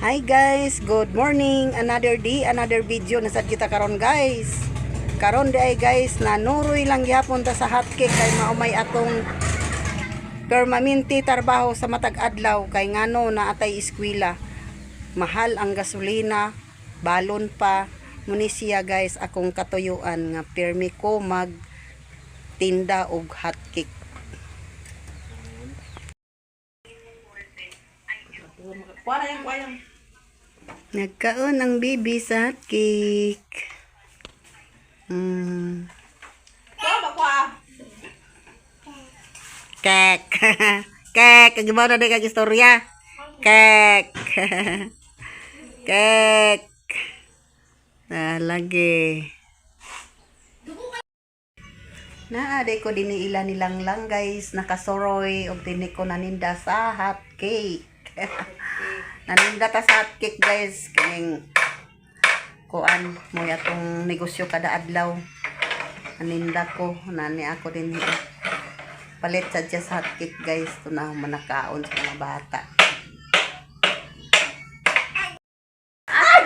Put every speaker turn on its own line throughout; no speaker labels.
Hi guys, good morning. Another day, another video nasad kita karon guys. Karon di ay guys, nanuroy lang gyapon ta sa hotcake kay maumay atong permanente trabaho sa matag adlaw kay ngano na atay eskwela. Mahal ang gasolina, balon pa. Muni siya guys akong katuyuan nga permi ko mag tinda og hotcake. Nagkaon ang bibi sa hotcake. Kek. Kek. Kagibaw na di kag istorya. Kek. Kek. Lagi. Naaday ko diniila nilang lang guys. Nakasoroy. O tinik ko naninda sa hotcake. Naninda ta sa hotcake guys. Kaning kuan mo yatong negosyo kada adlaw. Naninda ko. Nani ako din palit sa just hotcake guys. Ito na manakaon sa mga bata.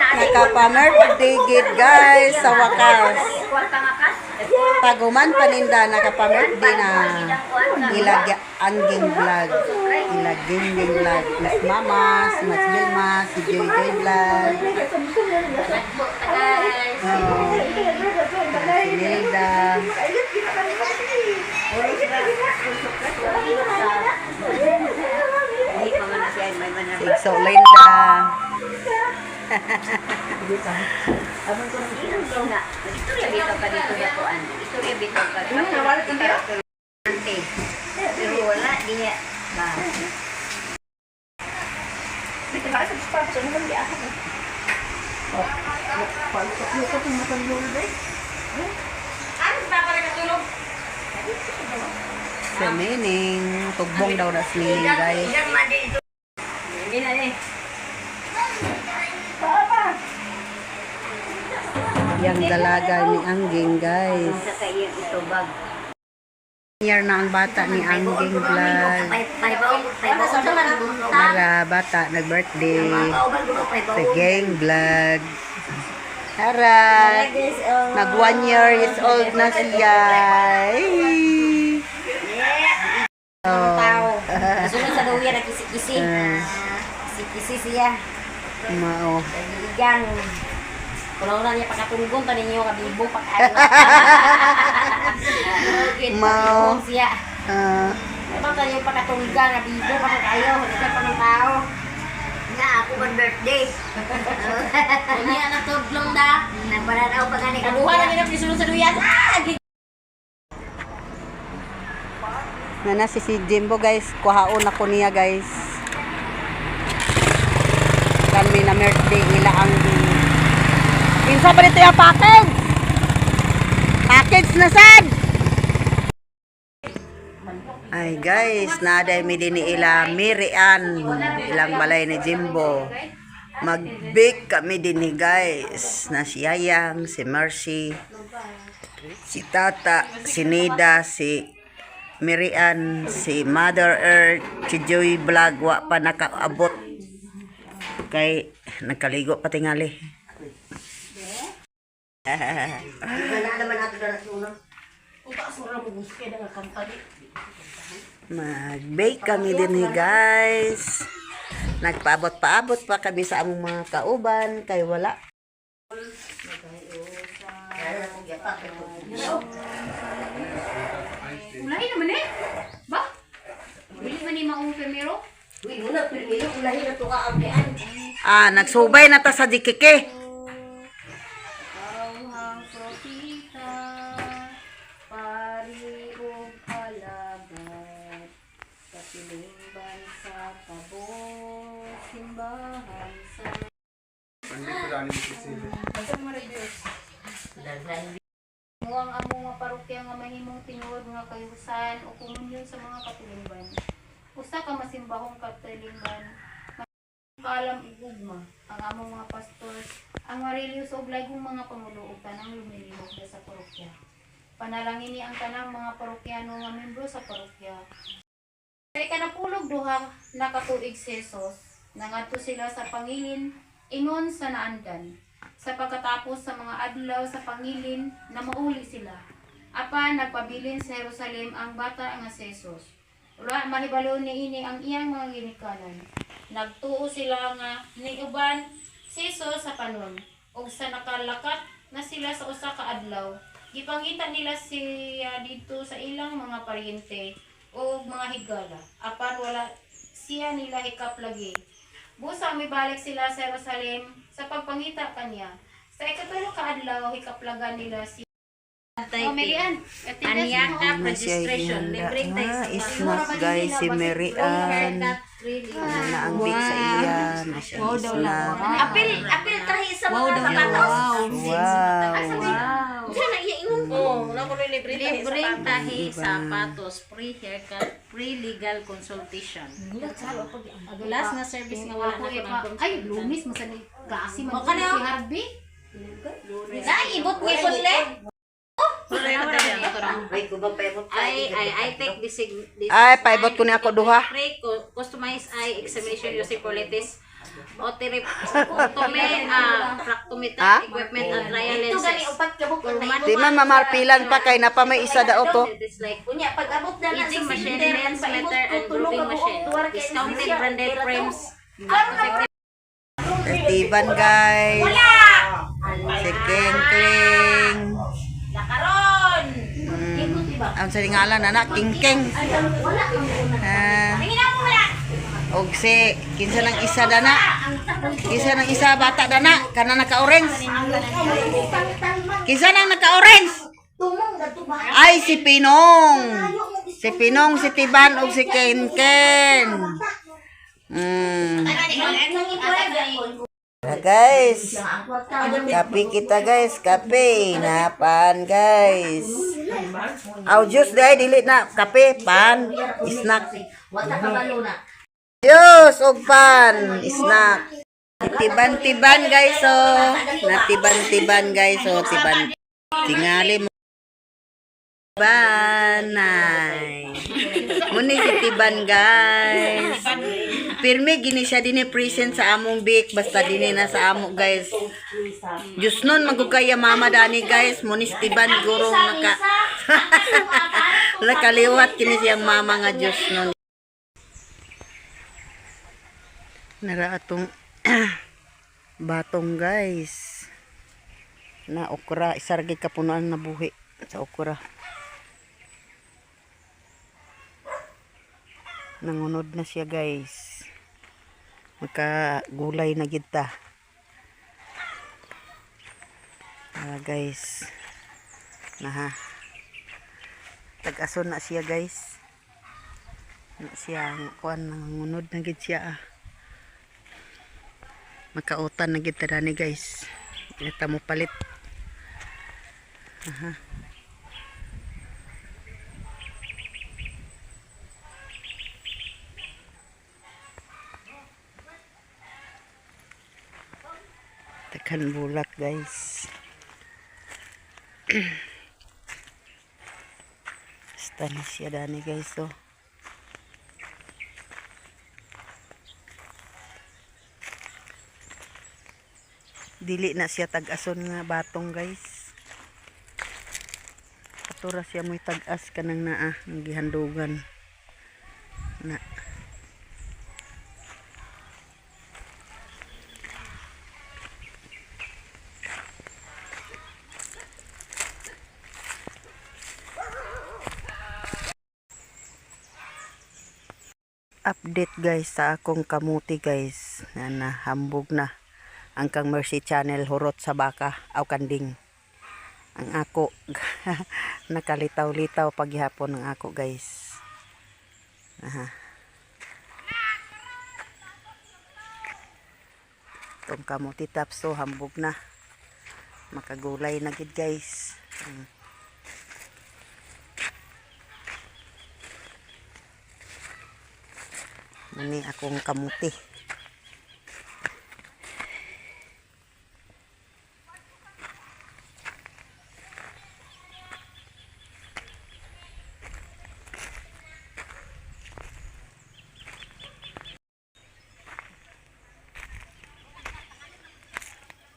Nakapamerde gid guys sa wakas. Taguman paninda nakapamerde na ilagya angging vlog. Ilaging vlog. Mas Mama, si Mas Vilma, si Joy Joy vlog. Si Nilda. Si Igso Linda.
Pero wala diya ba.
Si Mining. Tugbong daw na si Mining guys. Yang dalaga ni Angging guys. Year na ang bata ni Angging vlog. Para bata nag-birthday. Sa gang vlog. Tara. Nag 1 year is old na siya.
Sunod sa duya na kisi-kisi. Kisi-kisi siya.
Mao.
Igan. Kulang na niya pakatunggong pa ninyo kabibo pakain.
Mao.
Siya. Ito tayo pakatunggang kabibo pakayo. Hindi ka pa ng tao. Nga ako mag-birthday. Hindi na tublong da. Nagparanaw pa gani. Kaduha na nila pisunod sa duyan.
Na si Jimbo guys, kuhaon ako niya guys. Kami na birthday nila ang pinsa pa dito yung package. Package na sad. Ay guys, naday mi din ila Mirian, ilang balay ni Jimbo. Mag-bake kami din ni guys. Na si Yayang, si Mercy, si Tata, si Nida, si Mirian, si Mother Earth, si Joy Vlog, wa pa nakaabot. Kay nagkaligo pa tingali. Mag-bake kami din guys. Nagpaabot-paabot pa kami sa among mga kauban kay wala.
Ulahi naman eh. Ba? Bili man ni maong primero?
Uy, muna primero ulahi na to ka ampean.
Nagsubay na ta sa dikike.
Awang propita, pari o palagat, sa pilimban sa tabo, simbahan sa... Muwang among mga parokya nga mahimong tinuod nga kayusan o komunyon sa mga katilimban. Usa ka masimbahong katilimban, kaalam igugma ang among mga pastors, ang religious o lagong mga pangulo ug tanang lumilihok sa parokya. Panalangin ni ang tanang mga parokyano nga membro sa parokya. Kay kanapulog duha nakatuig si Jesus, Nangadto sila sa pangilin, ingon sa naandan. Sa pagkatapos sa mga adlaw sa pangilin, na mauli sila. Apan nagpabilin sa Jerusalem ang bata nga si Jesus. Wala mahibalo niini ang iyang mga ginikanan. Nagtuo sila nga niuban si Jesus sa panon, ug sa nakalakat na sila sa usa ka adlaw. Gipangita nila siya dito sa ilang mga paryente o mga higala. Apan wala siya nila hikaplagi. Busa mibalik sila sa Jerusalem sa pagpangita kanya. Sa ikatulo ka adlaw hikaplagan nila si Marian.
Aniaka registration. Libreng tayo sa
Snack guys, si Mary Ann. Na ang big sa iya. Na siya snack.
Apil tahi sa mga sapatos.
Wow.
Diyan na iya ingon ko.
Libreng tahi sapatos, free haircut, free legal consultation. Last na service nga wala na ko ng
Ay, lumis mo sa ni kasi man
O, kanya,
si Harvey.
Ay, ibot ni Punle.
I take this
Ay, paibot ko niya ako duha.
free customized eye examination using politis otoriptome fractometer equipment and trial
Ito gani
lenses.
upat ka bukod na
Kurman-
Di man mamarpilan pa kay na pa may isa daw to.
Dislike.
Kunya pag abot na na
Aging
sa
machine,
center,
lens,
paibot
meter,
ko,
and
tulog
grooving
ako,
machine.
tuwar kay
Discounted
siya,
branded
pera to.
frames.
Tertiban guys. Si Kling Kling.
Lakaron.
Ang sa ngalan anak King King.
Wala kang una.
Ah, og si kinsa nang isa dana. Kinsa nang isa bata dana kana naka-orange. Kinsa nang naka-orange?
Tumong gadto ba?
Ay si Pinong. Si Pinong, si Tiban ug si Ken Ken. Guys, kape kita guys, kape napan guys. Aw juice dai dili na kape pan snack.
Wala ka balo na.
Juice ug pan snack. Tiban-tiban guys oh. Natiban-tiban guys oh, tiban. Tingali mo banay. Muni si Tiban guys. Pirmi gini siya din present sa among bik basta din na sa amo guys. Just nun magugaya mama dani guys. Muni si Tiban gurong nakaliwat kini siyang mama nga just nun. Nara atong batong guys. Na okra isargay kapunuan na buhi sa okra. Nangunod na siya guys. Magkagulay na kita. Guys. Naha. Tag-ason na siya guys. Na siya kuan nangunod na gid siya. Makautan na gid tadani guys. Ita mo palit. Aha. Tekan bulat guys. Stani siya dani guys oh. Dili na siya tag-ason nga batong guys. Katura siya mo'y tag-as kanang naa ng gihandugan. Na. Update guys sa akong kamuti guys na nahambog na ang kang Mercy Channel hurot sa baka aw kanding ang ako nakalitaw-litaw paghihapon ng ako guys. Aha. Itong kamuti tapso hambog na makagulay na gid guys. Muni akong kamuti.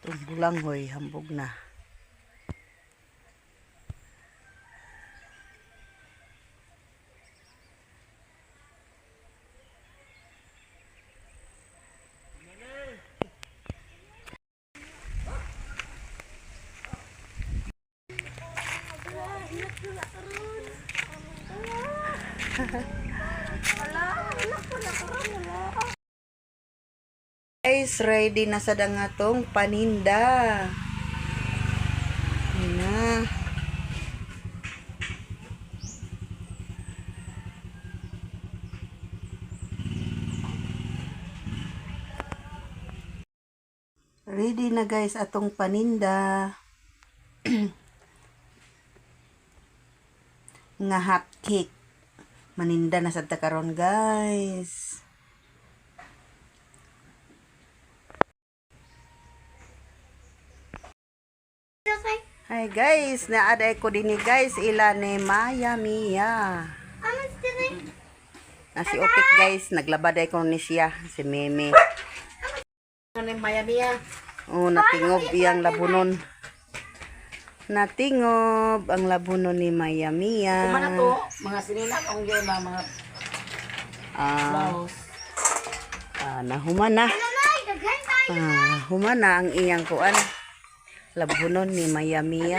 Itong bulanghoy, hambog na. Guys, ready na sa dangatong paninda. Ayan na. Ready na guys atong paninda. Nga hot cake. Maninda na sa karon guys. Hi guys, naaday ko din guys ila ni Maya Mia. Na si Opik guys, naglabaday ko ni siya, si Meme.
Ano yung Maya Mia?
Oh, natingob iyang labunon. Natingob ang labunon ni Maya Mia.
Kumana to, mga sinilak ang yun na mga blouse.
Nahumana. Humana ang iyang kuan. Labunon ni Maya Mia.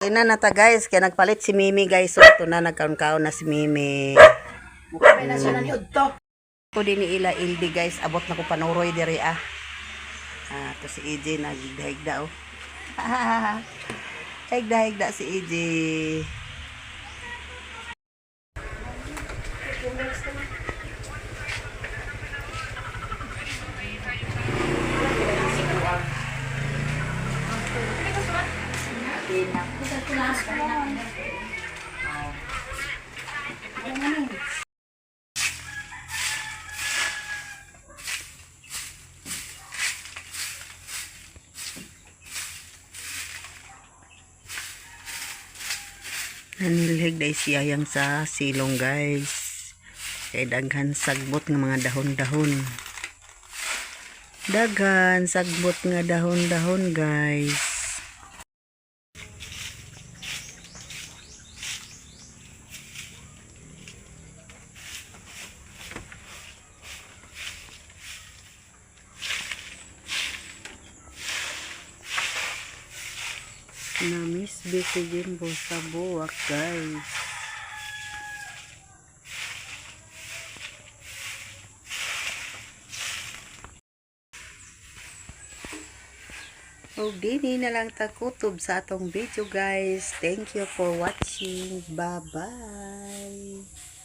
Ina na ta guys, kaya nagpalit si Mimi guys. So, ito na nagkaon-kaon na si Mimi.
Mukha na siya naniod to.
Ko din ni ila ildi guys, abot na ko panuroy diri to si EJ nagdahigda oh. Higda si EJ. Nanilhig dahil siya yang sa silong guys. Kay daghan sagbot nga mga dahon-dahon. Daghan sagbot nga dahon-dahon guys. Namis si Jimbo sa buwak guys. O dini na lang ta kutob sa atong video guys. Thank you for watching. Bye bye.